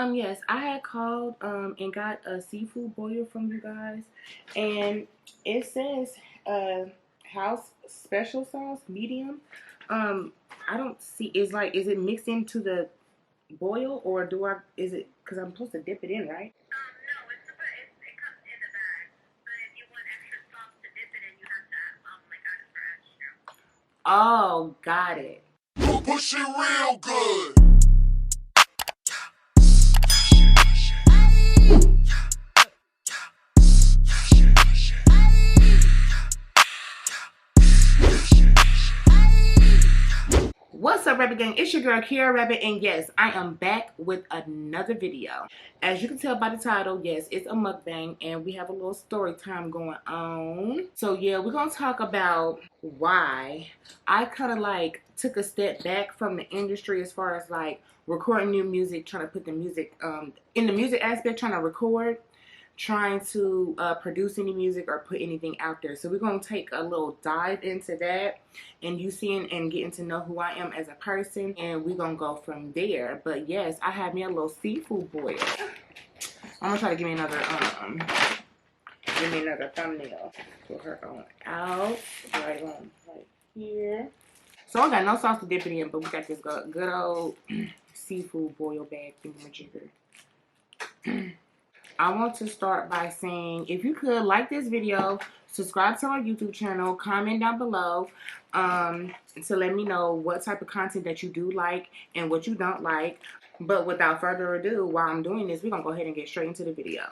Yes, I had called and got a seafood boil from you guys, and it says house special sauce medium. Um, I don't see. Is it mixed into the boil, or do I? Is it because I'm supposed to dip it in, right? No, it comes in the bag. But if you want extra sauce to dip it in, you have to add it for extra. Oh, got it. Push it real good. What's up, Rabbitt gang? It's your girl Kiara Rabbitt, and yes, I am back with another video. As you can tell by the title, yes, it's a mukbang, and we have a little story time going on. So yeah, we're gonna talk about why I kind of like took a step back from the industry as far as like recording new music, trying to put the music in the music aspect, trying to record, trying to produce any music or put anything out there. So we're going to take a little dive into that and you seeing and getting to know who I am as a person, and we're going to go from there. But yes, I have me a little seafood boil. I'm going to try to give me another thumbnail. Put her on out right on right here. So I got no sauce to dip it in, but we got this good old seafood boil bag thingamajigger. I want to start by saying, if you could like this video, subscribe to our YouTube channel, comment down below to let me know what type of content that you do like and what you don't like. But without further ado, while I'm doing this, we're going to go ahead and get straight into the video.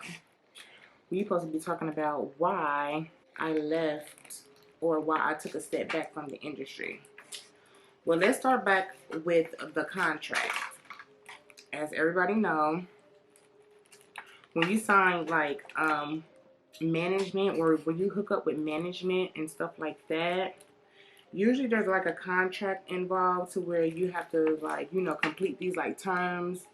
We're supposed to be talking about why I left or why I took a step back from the industry. Well, let's start back with the contract. As everybody knows, when you sign like management, or when you hook up with management and stuff like that, usually there's like a contract involved to where you have to, like, you know, complete these like terms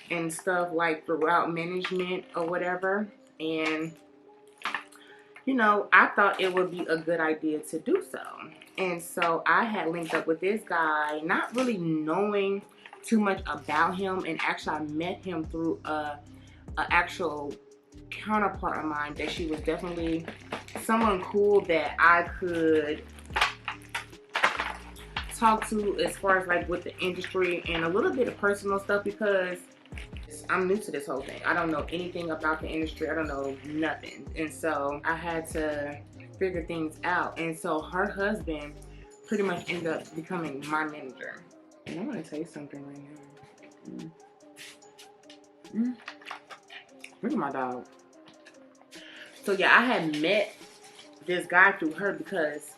and stuff like throughout management or whatever. And you know, I thought it would be a good idea to do so. And so I had linked up with this guy, not really knowing too much about him, and actually I met him through an actual counterpart of mine that she was definitely someone cool that I could talk to as far as like with the industry and a little bit of personal stuff, because I'm new to this whole thing. I don't know anything about the industry. I don't know nothing. And so I had to figure things out. And so her husband pretty much ended up becoming my manager. And I'm going to tell you something right now. Look at my dog. So yeah, I had met this guy through her because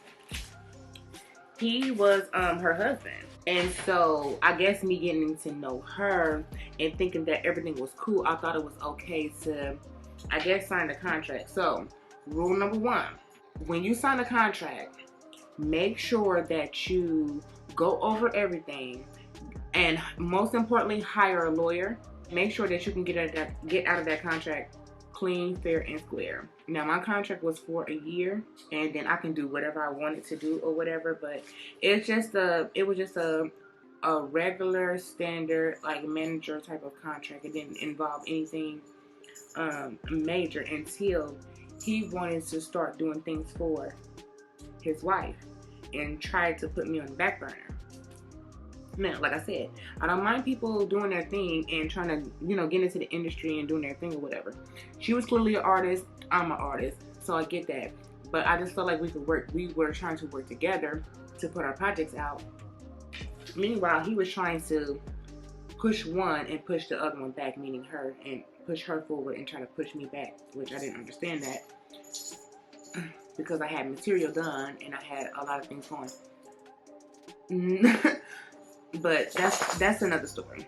he was her husband. And so I guess me getting to know her and thinking that everything was cool, I thought it was okay to, I guess, sign the contract. So rule number one, when you sign a contract, make sure that you go over everything, and most importantly, hire a lawyer. Make sure that you can get out of that contract clean, fair, and square. Now, my contract was for a year, and then I can do whatever I wanted to do or whatever. But it was just a regular standard like manager type of contract. It didn't involve anything major until he wanted to start doing things for his wife and tried to put me on the back burner. Now, like I said, I don't mind people doing their thing and trying to, you know, get into the industry and doing their thing or whatever. She was clearly an artist. I'm an artist, so I get that. But I just felt like we could work. We were trying to work together to put our projects out. Meanwhile, he was trying to push one and push the other one back, meaning her, and push her forward and try to push me back, which I didn't understand that because I had material done and I had a lot of things going. But that's another story.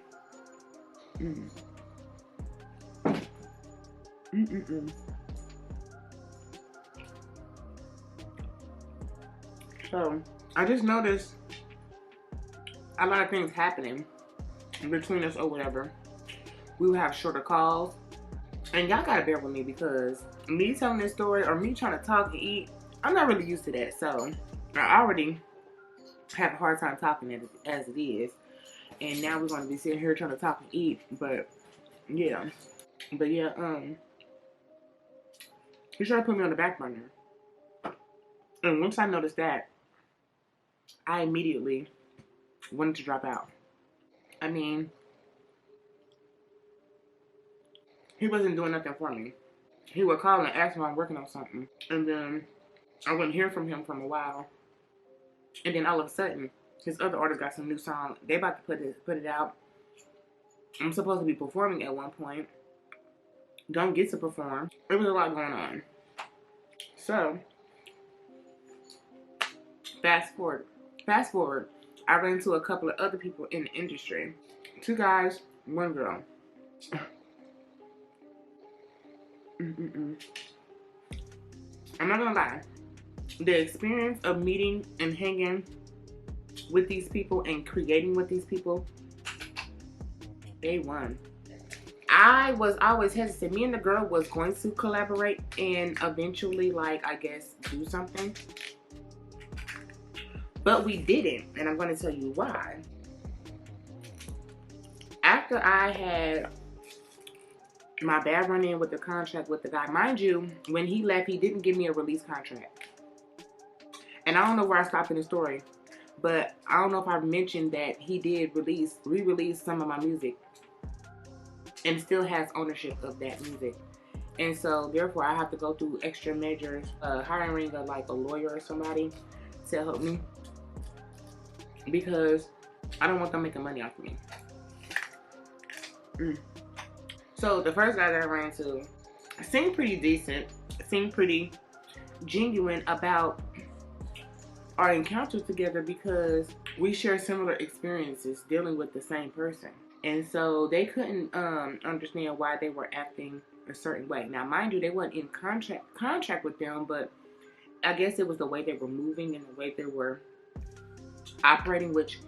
So I just noticed a lot of things happening between us or whatever. We would have shorter calls, and y'all gotta bear with me because me telling this story or me trying to talk and eat, I'm not really used to that. So I already have a hard time talking as it is, and now we're going to be sitting here trying to talk and eat. But Yeah. But yeah, he tried to put me on the back burner. And once I noticed that, I immediately wanted to drop out. I mean, he wasn't doing nothing for me. He would call and ask me if I'm working on something. And then I wouldn't hear from him for a while. And then all of a sudden, his other artist got some new song. They about to put it out. I'm supposed to be performing at one point. Don't get to perform. There was a lot going on. So, fast forward. I ran into a couple of other people in the industry. 2 guys, 1 girl. I'm not gonna lie. The experience of meeting and hanging with these people and creating with these people, they won. I was always hesitant. Me and the girl was going to collaborate and eventually, like, I guess, do something. But we didn't, and I'm going to tell you why. After I had my bad run-in with the contract with the guy, mind you, when he left, he didn't give me a release contract. And I don't know where I stopped in the story, but I don't know if I mentioned that he did re-release some of my music and still has ownership of that music. And so, therefore, I have to go through extra measures, hiring a lawyer or somebody to help me, because I don't want them making money off of me. So, the first guy that I ran into seemed pretty decent, seemed pretty genuine about our encounter together because we share similar experiences dealing with the same person. And so they couldn't understand why they were acting a certain way. Now, mind you, they weren't in contract with them, but I guess it was the way they were moving and the way they were operating, which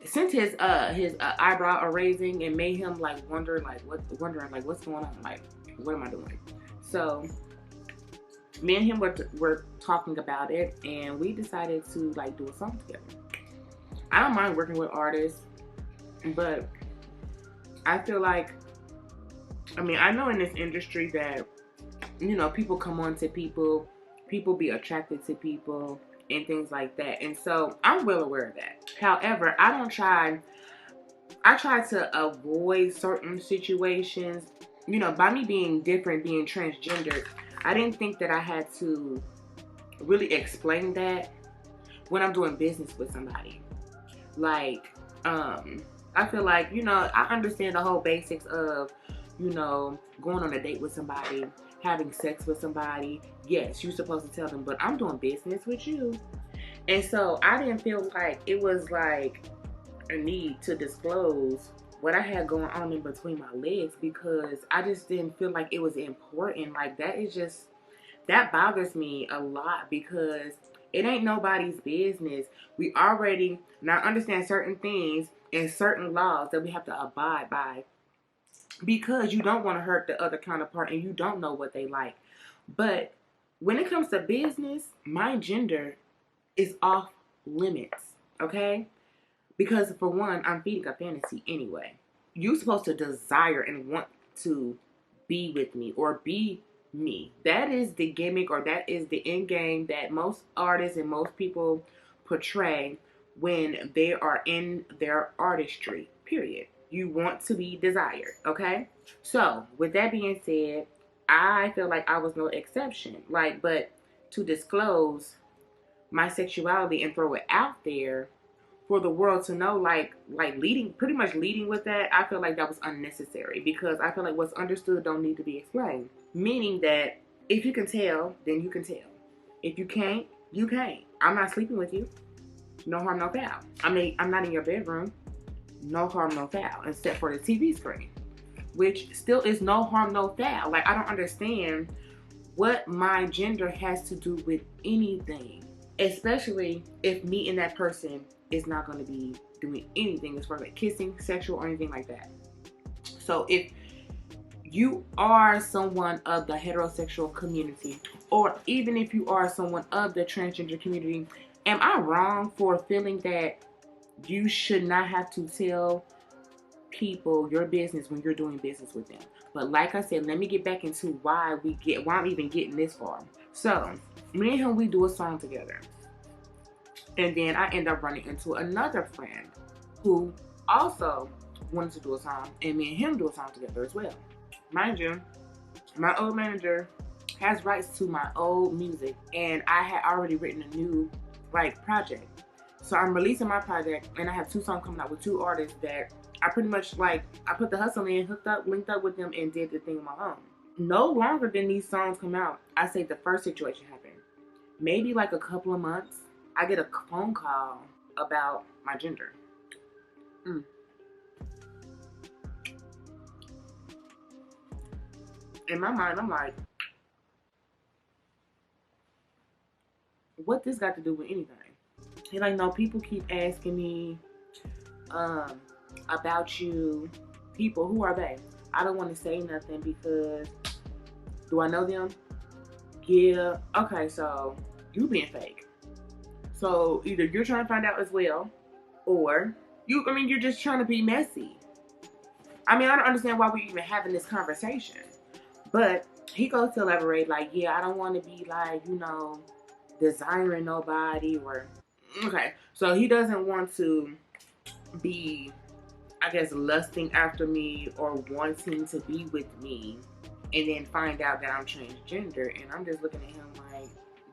sent his eyebrow raising and made him wondering what's going on, like what am I doing? So me and him were talking about it, and we decided to do a song together. I don't mind working with artists, but I feel like, I know in this industry that, people come on to people be attracted to people and things like that. And so I'm well aware of that. However, I try to avoid certain situations, by me being different, being transgendered. I didn't think that I had to really explain that when I'm doing business with somebody. I feel like, I understand the whole basics of, going on a date with somebody, having sex with somebody. Yes, you're supposed to tell them, but I'm doing business with you. And so I didn't feel like it was a need to disclose what I had going on in between my legs, because I just didn't feel like it was important. That bothers me a lot, because it ain't nobody's business. We already now understand certain things and certain laws that we have to abide by, because you don't want to hurt the other counterpart and you don't know what they like. But when it comes to business, my gender is off limits, okay? Because for one, I'm feeding a fantasy anyway. You're supposed to desire and want to be with me or be me. That is the gimmick, or that is the end game that most artists and most people portray when they are in their artistry, period. You want to be desired, okay? So, with that being said, I feel like I was no exception. But to disclose my sexuality and throw it out there for the world to know, pretty much leading with that, I feel like that was unnecessary, because I feel like what's understood don't need to be explained. Meaning that if you can tell, then you can tell. If you can't, you can't. I'm not sleeping with you. No harm, no foul. I'm not in your bedroom. No harm, no foul, except for the TV screen, which still is no harm, no foul. I don't understand what my gender has to do with anything, especially if me and that person is not going to be doing anything as far as kissing, sexual, or anything like that. So if you are someone of the heterosexual community, or even if you are someone of the transgender community, am I wrong for feeling that you should not have to tell people your business when you're doing business with them. But like I said, let me get back into why I'm even getting this far. So me and him, we do a song together. And then I end up running into another friend who also wanted to do a song, and me and him do a song together as well. Mind you, my old manager has rights to my old music, and I had already written a new project. So I'm releasing my project, and I have 2 songs coming out with 2 artists that I pretty much I put the hustle in, linked up with them, and did the thing on my own. No longer than these songs come out, I say the first situation happened. Maybe like a couple of months, I get a phone call about my gender. In my mind, I'm like, what this got to do with anything? He's like, no, people keep asking me about you. People, who are they? I don't want to say nothing because, do I know them? Yeah. Okay, so you being fake. So either you're trying to find out as well, or you're just trying to be messy. I don't understand why we're even having this conversation. But he goes to elaborate yeah, I don't want to be desiring nobody or, okay. So he doesn't want to be, I guess, lusting after me or wanting to be with me and then find out that I'm transgender. And I'm just looking at him like,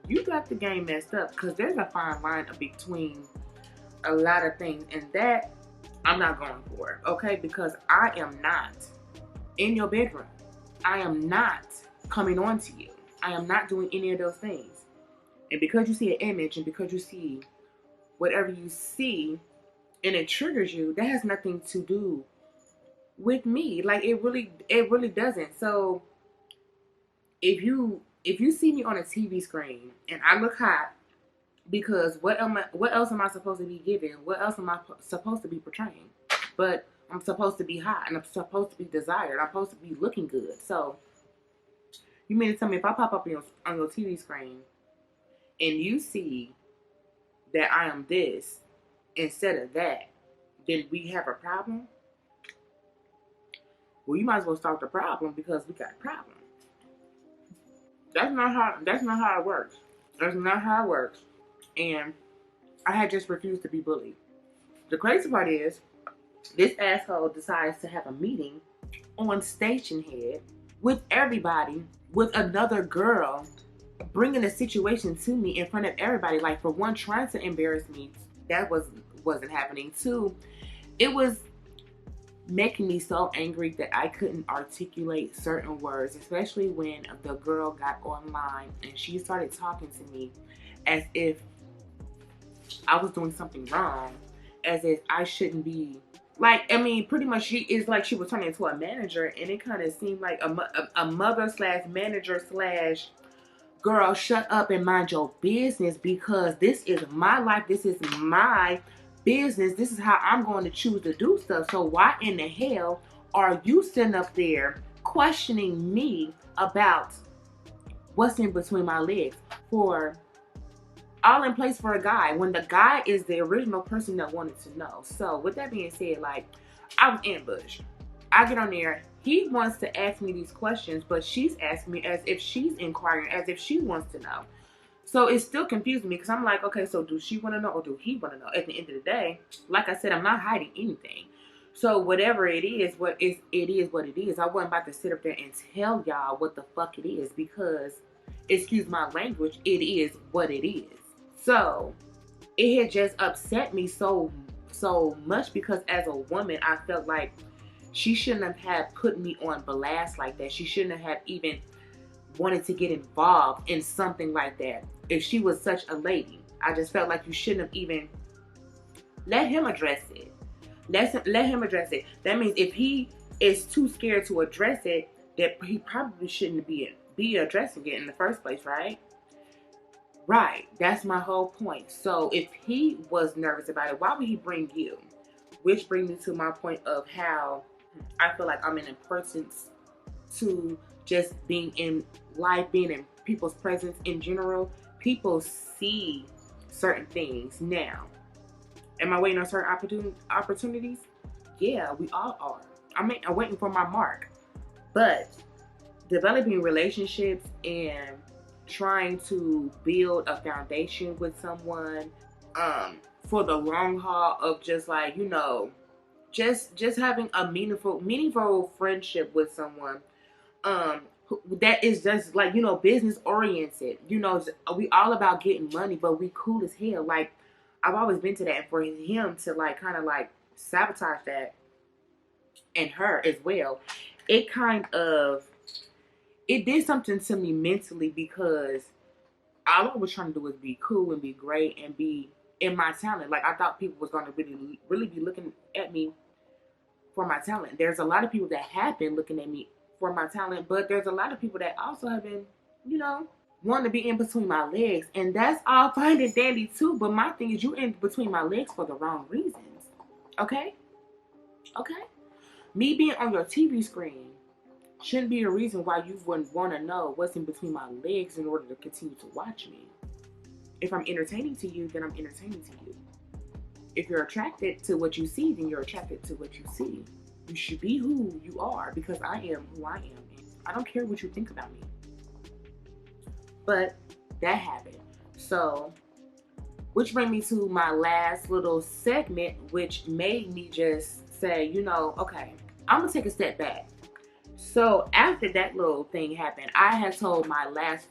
you got the game messed up, because there's a fine line between a lot of things, and that I'm not going for, okay? Because I am not in your bedroom. I am not coming on to you. I am not doing any of those things. And because you see an image and because you see whatever you see and it triggers you, that has nothing to do with me. It really doesn't. So if you see me on a TV screen and I look hot, because what else am I supposed to be giving? What else am I supposed to be portraying? But I'm supposed to be hot and I'm supposed to be desired. I'm supposed to be looking good. So you mean to tell me if I pop up on your TV screen and you see that I am this instead of that, then we have a problem? Well, you might as well start the problem, because we got a problem. That's not how it works. That's not how it works. And I had just refused to be bullied. The crazy part is, this asshole decides to have a meeting on Station Head with everybody, with another girl, bringing a situation to me in front of everybody. For one, trying to embarrass me. That wasn't happening. 2, it was making me so angry that I couldn't articulate certain words, especially when the girl got online and she started talking to me as if I was doing something wrong, as if I shouldn't be. Pretty much she was turning into a manager, and it kind of seemed like a mother / manager / girl, shut up and mind your business, because this is my life. This is my business. This is how I'm going to choose to do stuff. So why in the hell are you sitting up there questioning me about what's in between my legs? For all in place for a guy, when the guy is the original person that wanted to know. So with that being said, I was ambushed. I get on there. He wants to ask me these questions, but she's asking me as if she's inquiring, as if she wants to know. So it's still confusing me, because I'm like, okay, so do she want to know or do he want to know? At the end of the day, like I said, I'm not hiding anything. So whatever it is, it is what it is. I wasn't about to sit up there and tell y'all what the fuck it is, because, excuse my language, it is what it is. So it had just upset me so much, because as a woman, I felt like she shouldn't have put me on blast like that. She shouldn't have even wanted to get involved in something like that. If she was such a lady, I just felt like you shouldn't have even let him address it. Let him address it. That means if he is too scared to address it, that he probably shouldn't be addressing it in the first place, right? Right. That's my whole point. So if he was nervous about it, why would he bring you? Which brings me to my point of how I feel like I'm an importance to just being in life, being in people's presence in general. People see certain things. Now, am I waiting on certain opportunities? Yeah, we all are. I'm waiting for my mark. But developing relationships and trying to build a foundation with someone for the long haul of just like, you know, just having a meaningful friendship with someone that is just like, you know, business oriented. You know, we all about getting money, but we cool as hell. Like, I've always been to that, and for him to like kind of like sabotage that, and her as well, it kind of, it did something to me mentally, because all I was trying to do was be cool and be great and be in my talent. Like, I thought people was going to really be looking at me for my talent. There's a lot of people that have been looking at me for my talent, but there's a lot of people that also have been, you know, wanting to be in between my legs, and that's all fine and dandy too. But my thing is, you in between my legs for the wrong reasons. Okay? Me being on your TV screen shouldn't be a reason why you wouldn't want to know what's in between my legs in order to continue to watch me. If I'm entertaining to you, then I'm entertaining to you. If you're attracted to what you see, then you're attracted to what you see. You should be who you are, because I am who I am. And I don't care what you think about me. But that happened. So, which brings me to my last little segment, which made me just say, you know, okay, I'm going to take a step back. So after that little thing happened, I had told my last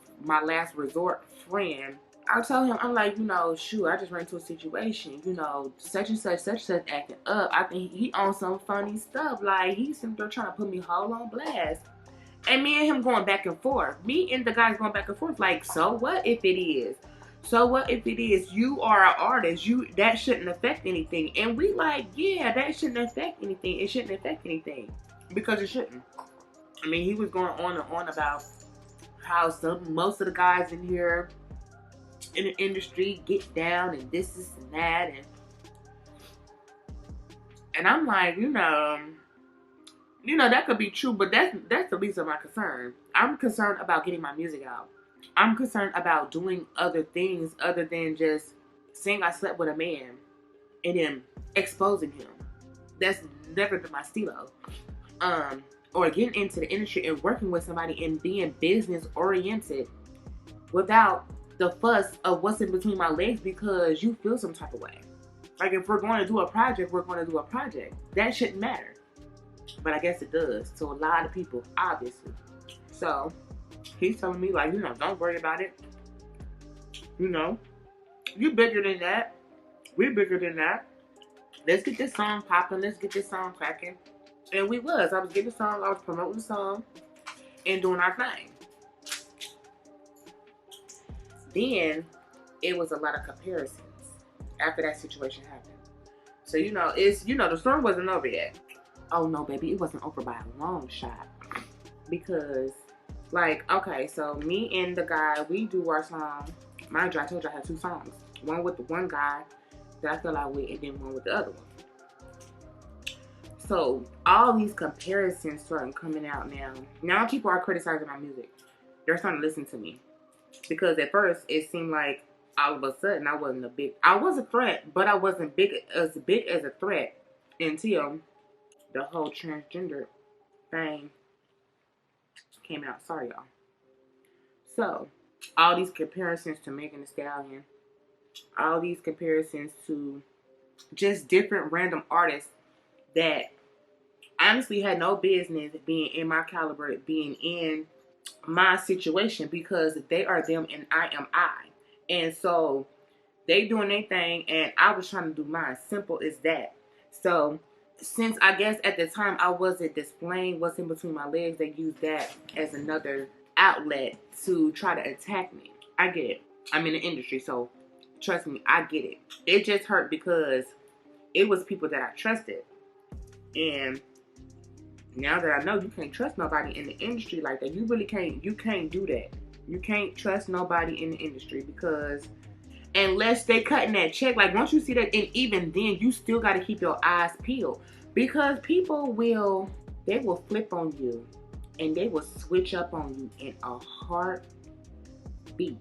resort friend, I told him, I'm like, you know, shoot, I just ran into a situation, you know, such and such acting up. I think he on some funny stuff. Like, he's sitting there trying to put me whole on blast. And me and him going back and forth. Me and the guys going back and forth. Like, so what if it is? So what if it is? You are an artist. That shouldn't affect anything. And we like, yeah, that shouldn't affect anything. It shouldn't affect anything. Because it shouldn't. I mean, he was going on and on about how most of the guys in here in the industry get down and this and that, and I'm like, you know, that could be true, but that's the least of my concern. I'm concerned about getting my music out. I'm concerned about doing other things other than just saying I slept with a man and then exposing him. That's never been my stilo. Or getting into the industry and working with somebody and being business oriented without the fuss of what's in between my legs because you feel some type of way. Like, if we're going to do a project, we're going to do a project. That shouldn't matter. But I guess it does to a lot of people, obviously. So, he's telling me, like, you know, don't worry about it. You know, you bigger than that. We're bigger than that. Let's get this song popping. Let's get this song cracking. And I was getting the song, I was promoting the song, and doing our thing. Then, it was a lot of comparisons after that situation happened. So, you know, the story wasn't over yet. Oh, no, baby, it wasn't over by a long shot. Because, like, okay, so me and the guy, we do our song. Mind you, I told you I had 2 songs. One with the one guy that I fell out with, and then one with the other one. So, all these comparisons starting coming out now. Now people are criticizing my music. They're starting to listen to me. Because at first, it seemed like all of a sudden I was a threat, but I wasn't as big as a threat until the whole transgender thing came out. Sorry, y'all. So, all these comparisons to Megan Thee Stallion, all these comparisons to just different random artists that honestly had no business being in my caliber, being in my situation, because they are them and I am I. And so they doing their thing and I was trying to do mine. Simple as that. So since I guess at the time I wasn't displaying what's in between my legs, they used that as another outlet to try to attack me. I get it. I'm in the industry, so trust me, I get it. It just hurt because it was people that I trusted. And now that I know you can't trust nobody in the industry like that, you really can't. You can't do that. You can't trust nobody in the industry because unless they cutting that check, like once you see that, and even then, you still got to keep your eyes peeled because people will flip on you and they will switch up on you in a heartbeat.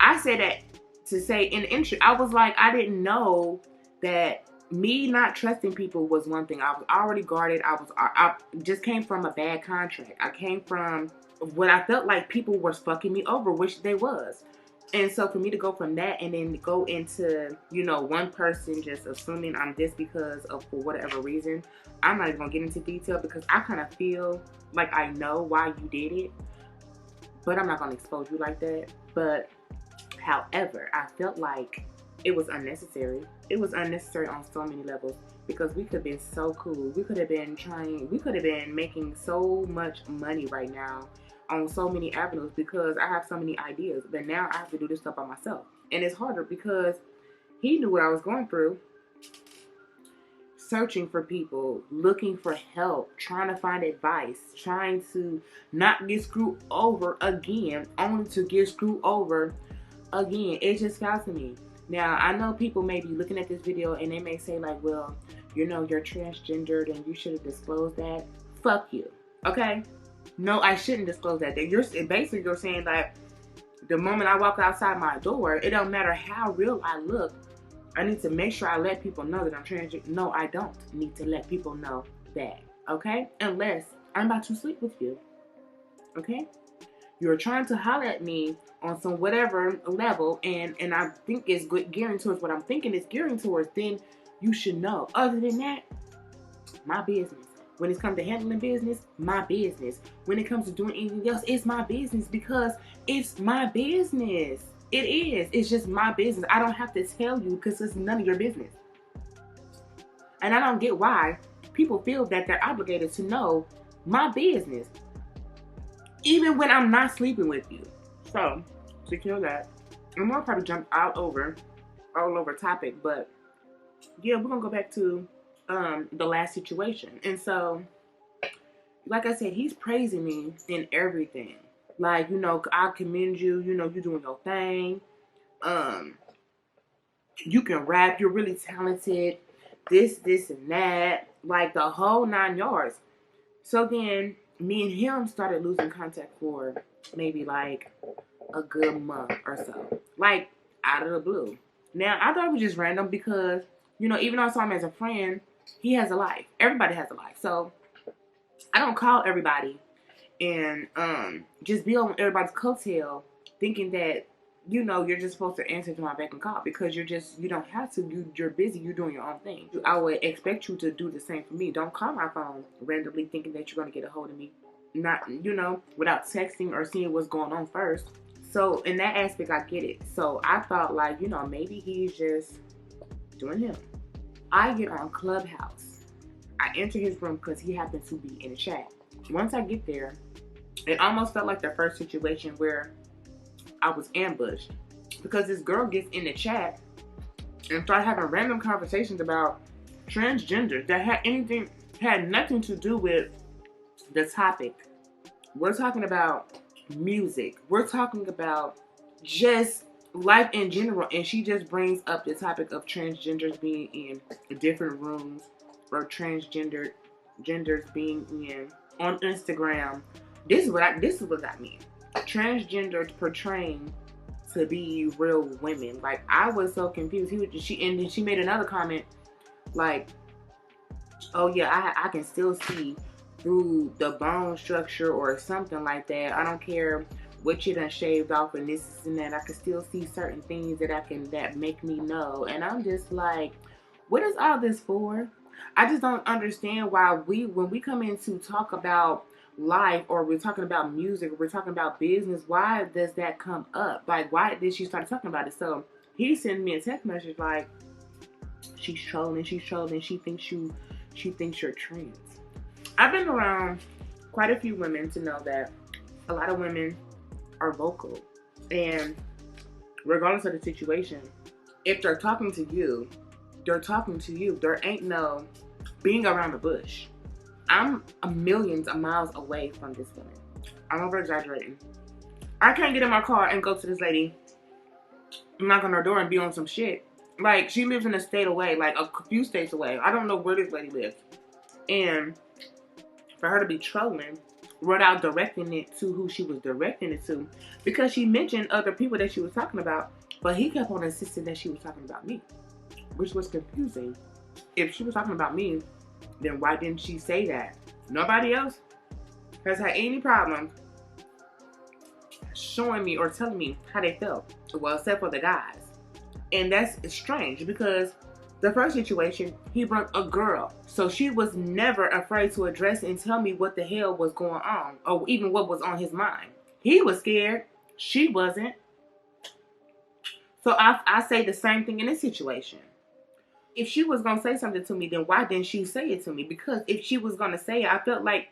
I say that to say in the industry, I was like, I didn't know that me not trusting people was one thing. I was already guarded. I just came from a bad contract. I came from what I felt like people were fucking me over, which they was. And so for me to go from that and then go into, one person just assuming I'm this because of for whatever reason, I'm not even gonna get into detail because I kind of feel like I know why you did it, but I'm not gonna expose you like that. But however, I felt like it was unnecessary. It was unnecessary on so many levels because we could have been so cool. We could have been making so much money right now on so many avenues because I have so many ideas. But now I have to do this stuff by myself. And it's harder because he knew what I was going through. Searching for people, looking for help, trying to find advice, trying to not get screwed over again, only to get screwed over again. It just got to me. Now, I know people may be looking at this video and they may say like, well, you're transgendered and you should have disclosed that. Fuck you. Okay? No, I shouldn't disclose that. You're saying that the moment I walk outside my door, it don't matter how real I look, I need to make sure I let people know that I'm transgender. No, I don't need to let people know that. Okay? Unless I'm about to sleep with you. Okay? You're trying to holler at me on some whatever level, and I think it's gearing towards what I'm thinking it's gearing towards, then you should know. Other than that, my business. When it comes to handling business, my business. When it comes to doing anything else, it's my business because it's my business. It is. It's just my business. I don't have to tell you because it's none of your business. And I don't get why people feel that they're obligated to know my business. Even when I'm not sleeping with you. So, secure that. I'm gonna probably jump all over topic, but yeah, we're gonna go back to the last situation. And so, like I said, he's praising me in everything. Like, I commend you, you're doing your thing. You can rap, you're really talented, this and that. Like the whole 9 yards. So then me and him started losing contact for maybe like a good month or so. Like out of the blue. Now I thought it was just random because, even though I saw him as a friend, he has a life. Everybody has a life. So I don't call everybody and just be on everybody's coattail thinking that, you're just supposed to answer to my beck and call because you don't have to. You're busy. You're doing your own thing. I would expect you to do the same for me. Don't call my phone randomly thinking that you're going to get a hold of me. Not, without texting or seeing what's going on first. So in that aspect, I get it. So I thought like, maybe he's just doing him. I get on Clubhouse. I enter his room because he happens to be in the chat. Once I get there, it almost felt like the first situation where I was ambushed because this girl gets in the chat and started having random conversations about transgender that had nothing to do with the topic. We're talking about music. We're talking about just life in general, and she just brings up the topic of transgenders being in different rooms or transgender genders being in on Instagram. This is what I mean. Transgenders portraying to be real women. Like I was so confused. And then she made another comment like, "Oh yeah, I can still see through the bone structure or something like that. I don't care what you done shaved off and this and that. I can still see certain things that make me know." And I'm just like, what is all this for? I just don't understand why when we come in to talk about life or we're talking about music or we're talking about business, why does that come up? Like, why did she start talking about it? So he sent me a text message like, she's trolling, she thinks you're trans. I've been around quite a few women to know that a lot of women are vocal, and regardless of the situation, if they're talking to you, they're talking to you. There ain't no being around the bush. I'm millions of miles away from this woman. I'm over exaggerating. I can't get in my car and go to this lady, knock on her door and be on some shit. Like, she lives in a state away, like a few states away. I don't know where this lady lives. And for her to be trolling without directing it to who she was directing it to, because she mentioned other people that she was talking about, but he kept on insisting that she was talking about me, which was confusing. If she was talking about me, then why didn't she say that? Nobody else has had any problem showing me or telling me how they felt. Well, except for the guys. And that's strange because the first situation, he brought a girl. So she was never afraid to address and tell me what the hell was going on or even what was on his mind. He was scared. She wasn't. So I say the same thing in this situation. If she was going to say something to me, then why didn't she say it to me? Because if she was going to say it, I felt like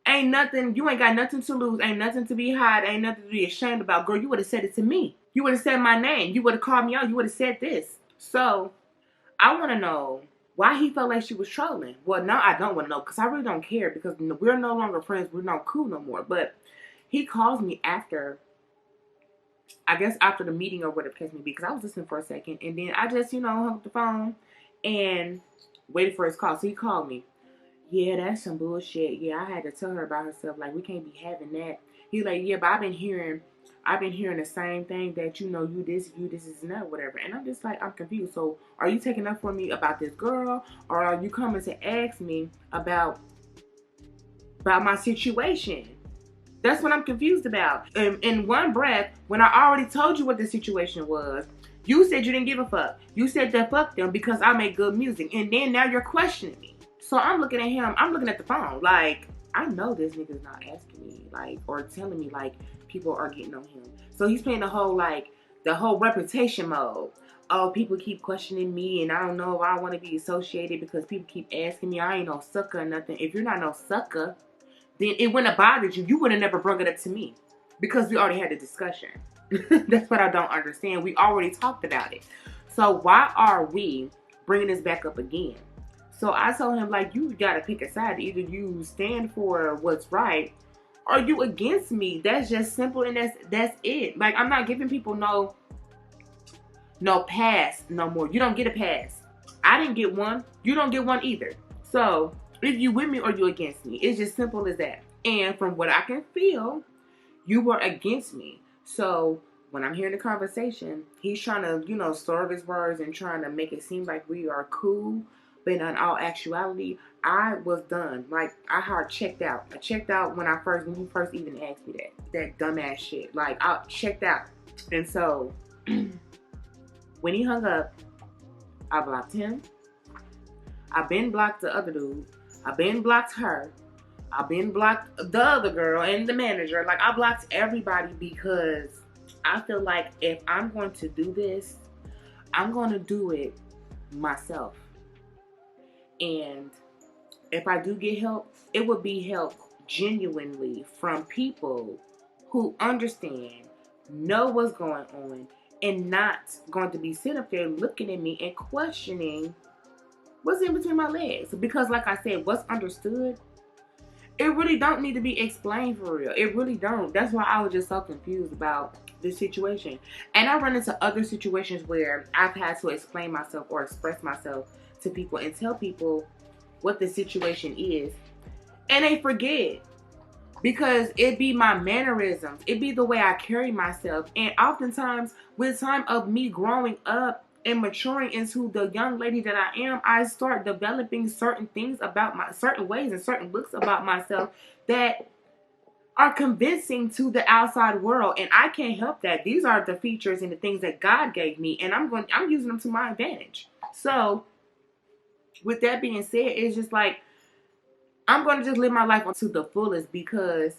ain't nothing, you ain't got nothing to lose, ain't nothing to be hide, ain't nothing to be ashamed about. Girl, you would have said it to me. You would have said my name. You would have called me out. You would have said this. So I want to know why he felt like she was trolling. Well, no, I don't want to know because I really don't care because we're no longer friends. We're not cool no more. But he calls me after, I guess after the meeting or whatever the case may be, because I was listening for a second. And then I just, hung up the phone and waited for his call. So he called me. Yeah, that's some bullshit. Yeah, I had to tell her about herself. Like, we can't be having that. He's like, yeah, but I've been hearing the same thing that, you this, and that, whatever. And I'm just like, I'm confused. So are you taking up for me about this girl? Or are you coming to ask me about my situation? That's what I'm confused about. In one breath, when I already told you what the situation was, you said you didn't give a fuck. You said that fuck them because I make good music. And then now you're questioning me. So I'm looking at him. I'm looking at the phone. Like, I know this nigga's not asking me, like, or telling me, like, people are getting on him. So he's playing the whole reputation mode. Oh, people keep questioning me, and I don't know if I want to be associated because people keep asking me. I ain't no sucker or nothing. If you're not no sucker, then it wouldn't have bothered you. You would have never brought it up to me because we already had a discussion. That's what I don't understand. We already talked about it. So why are we bringing this back up again? So I told him, like, you got to pick a side. Either you stand for what's right or you against me. That's just simple, and that's it. Like, I'm not giving people no pass no more. You don't get a pass. I didn't get one. You don't get one either. So if you with me or you against me. It's just simple as that. And from what I can feel, you were against me. So when I'm hearing the conversation, he's trying to, serve his words and trying to make it seem like we are cool. But in all actuality, I was done. Like, I checked out. I checked out when you first even asked me that dumbass shit. Like, I checked out. And so when he hung up, I blocked him. I been blocked the other dude. I been blocked her. I been blocked the other girl and the manager. Like, I blocked everybody because I feel like if I'm going to do this, I'm going to do it myself. And if I do get help, it would be help genuinely from people who understand, know what's going on, and not going to be sitting up there looking at me and questioning what's in between my legs. Because like I said, what's understood, it really don't need to be explained for real. It really don't. That's why I was just so confused about this situation. And I run into other situations where I've had to explain myself or express myself to people and tell people what the situation is. And they forget. Because it be my mannerisms. It be the way I carry myself. And oftentimes, with time of me growing up and maturing into the young lady that I am, I start developing certain things about certain ways and certain looks about myself that are convincing to the outside world. And I can't help that. These are the features and the things that God gave me. And I'm using them to my advantage. So, with that being said, it's just like, I'm going to just live my life to the fullest because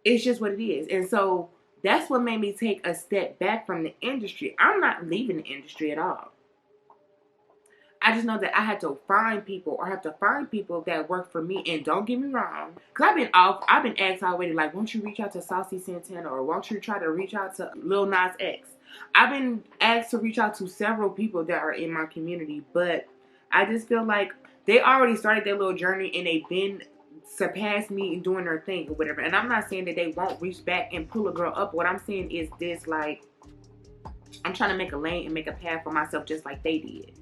it's just what it is. And so that's what made me take a step back from the industry. I'm not leaving the industry at all. I just know that I had to find people that work for me. And don't get me wrong, because I've been asked already, like, won't you reach out to Saucy Santana or won't you try to reach out to Lil Nas X? I've been asked to reach out to several people that are in my community, but I just feel like they already started their little journey and they've been surpassed me and doing their thing or whatever. And I'm not saying that they won't reach back and pull a girl up. What I'm saying is this, like, I'm trying to make a lane and make a path for myself just like they did.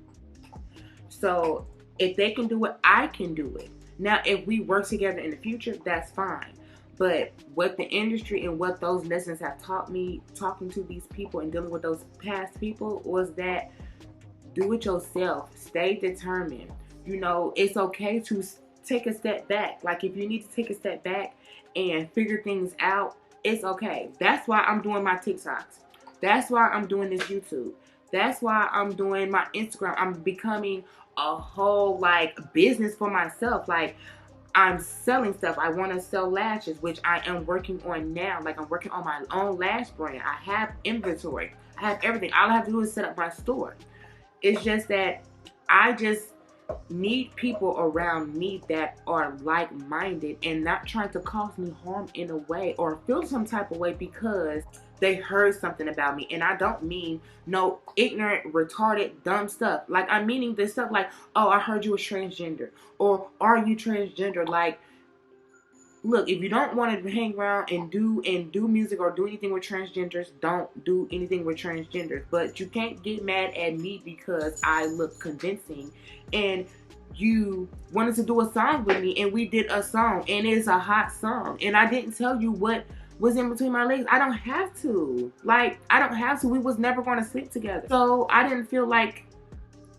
So if they can do it, I can do it. Now, if we work together in the future, that's fine. But what the industry and what those lessons have taught me, talking to these people and dealing with those past people, was that Do it yourself. Stay determined. You know, it's okay to take a step back. Like, if you need to take a step back and figure things out, it's okay. That's why I'm doing my TikToks. That's why I'm doing this YouTube. That's why I'm doing my Instagram. I'm becoming a whole, like, business for myself. Like, I'm selling stuff. I want to sell lashes, which I am working on now. Like, I'm working on my own lash brand. I have inventory. I have everything. All I have to do is set up my store. It's just that I just need people around me that are like-minded and not trying to cause me harm in a way or feel some type of way because they heard something about me. And I don't mean no ignorant, retarded, dumb stuff. Like, I'm meaning this stuff like, oh, I heard you were transgender, or are you transgender? Like, look, if you don't want to hang around and do music or do anything with transgenders, don't do anything with transgenders. But you can't get mad at me because I look convincing and you wanted to do a song with me, and we did a song, and it's a hot song, and I didn't tell you what was in between my legs. I don't have to. Like, I don't have to. We was never going to sleep together. So I didn't feel like,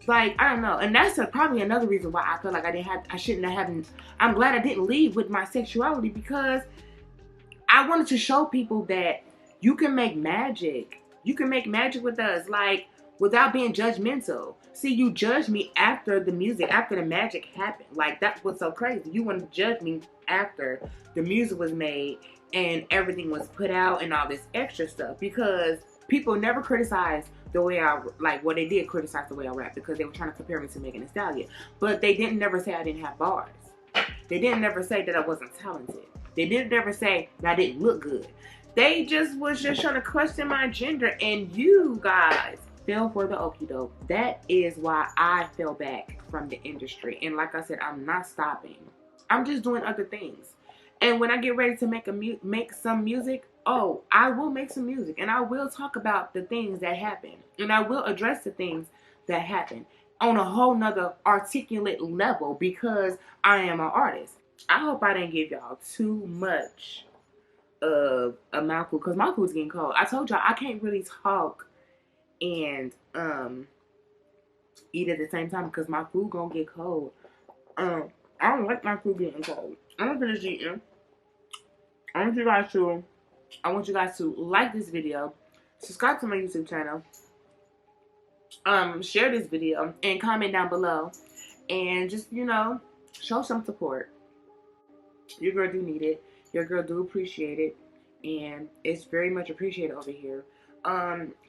I don't know. And that's probably another reason why I feel like I shouldn't have. I'm glad I didn't leave with my sexuality, because I wanted to show people that you can make magic. You can make magic with us, like, without being judgmental. See, you judged me after the music, after the magic happened. Like, that was so crazy. You wanted to judge me after the music was made and everything was put out and all this extra stuff, because people never criticized the way I, like, well, they did criticize the way I rap because they were trying to compare me to Megan Thee Stallion, but they didn't never say I didn't have bars. They didn't never say that I wasn't talented. They didn't never say that I didn't look good. They just was just trying to question my gender, and you guys fell for the okie doke. That is why I fell back from the industry. And like I said, I'm not stopping. I'm just doing other things. And when I get ready to make some music, oh, I will make some music, and I will talk about the things that happen, and I will address the things that happen on a whole nother articulate level, because I am an artist. I hope I didn't give y'all too much of a mouthful, because my food's getting cold. I told y'all I can't really talk and eat at the same time because my food gonna get cold. I don't like my food getting cold. I'm gonna finish eating. I want you guys to like this video, subscribe to my YouTube channel, share this video, and comment down below, and just, you know, show some support. Your girl do need it. Your girl do appreciate it, and it's very much appreciated over here.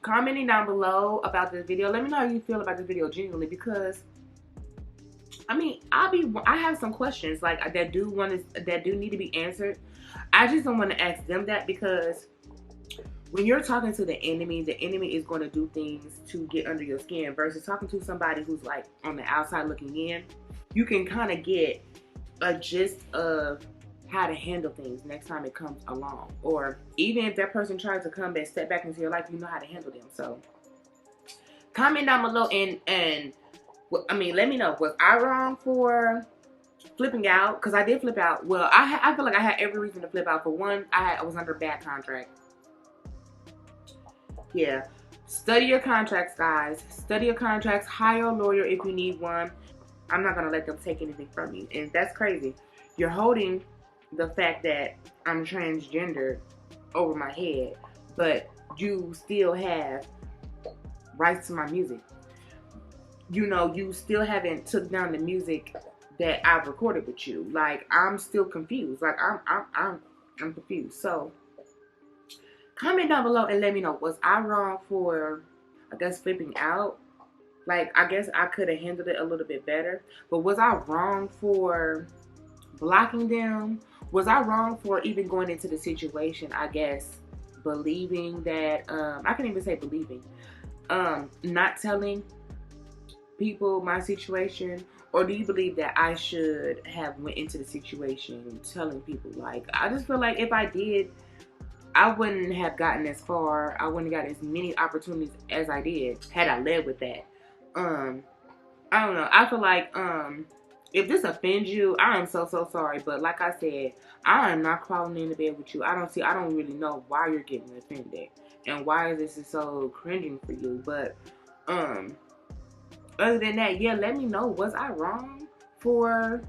Commenting down below about this video. Let me know how you feel about this video genuinely, because I mean, I have some questions like that do need to be answered. I just don't want to ask them that, because when you're talking to the enemy is going to do things to get under your skin, versus talking to somebody who's like on the outside looking in. You can kind of get a gist of how to handle things next time it comes along, or even if that person tries to come and step back into your life, you know how to handle them. So comment down below and I mean, let me know, was I wrong for flipping out? Because I did flip out. Well, I feel like I had every reason to flip out. For one, I was under a bad contract. Yeah, study your contracts, guys. Study your contracts. Hire a lawyer if you need one. I'm not gonna let them take anything from you, and that's crazy. You're holding the fact that I'm transgender over my head, but you still have rights to my music. You know, you still haven't took down the music that I've recorded with you. Like, I'm still confused. Like, I'm confused. So comment down below and let me know, was I wrong for, I guess, flipping out? Like, I guess I could have handled it a little bit better. But was I wrong for blocking them? Was I wrong for even going into the situation, I guess, believing that, I can't even say believing, not telling people my situation? Or do you believe that I should have went into the situation telling people? Like, I just feel like if I did, I wouldn't have gotten as far. I wouldn't have gotten as many opportunities as I did had I led with that. I don't know. I feel like if this offends you, I am so sorry. But like I said, I am not crawling into bed with you. I don't really know why you're getting offended and why this is so cringing for you. But other than that, yeah, let me know. Was I wrong for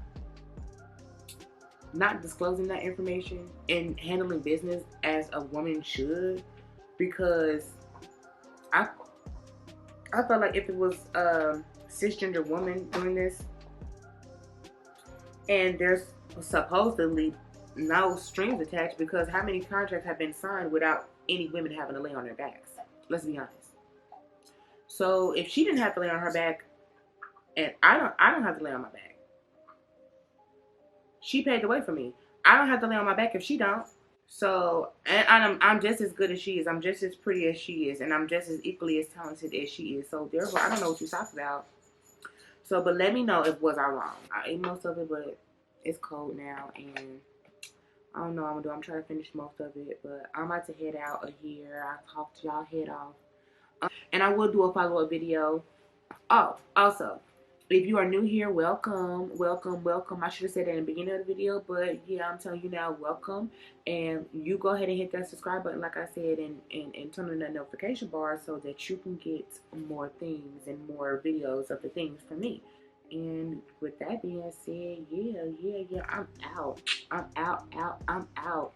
not disclosing that information and handling business as a woman should? Because I felt like if it was a cisgender woman doing this, and there's supposedly no strings attached, because how many contracts have been signed without any women having to lay on their backs? Let's be honest. So if she didn't have to lay on her back, and I don't have to lay on my back. She paved the way for me. I don't have to lay on my back if she don't. So, and I'm just as good as she is. I'm just as pretty as she is, and I'm just as equally as talented as she is. So therefore, I don't know what you talking about. So, but let me know if was I wrong. I ate most of it, but it's cold now, and I don't know what I'm gonna do. I'm trying to finish most of it, but I'm about to head out of here. I'll talk to y'all head off. And I will do a follow-up video. Oh, also, if you are new here, welcome, welcome, welcome. I should have said that in the beginning of the video, but yeah, I'm telling you now, welcome. And you go ahead and hit that subscribe button, like I said, and turn on that notification bar so that you can get more things and more videos of the things from me. And with that being said, yeah, I'm out. I'm out.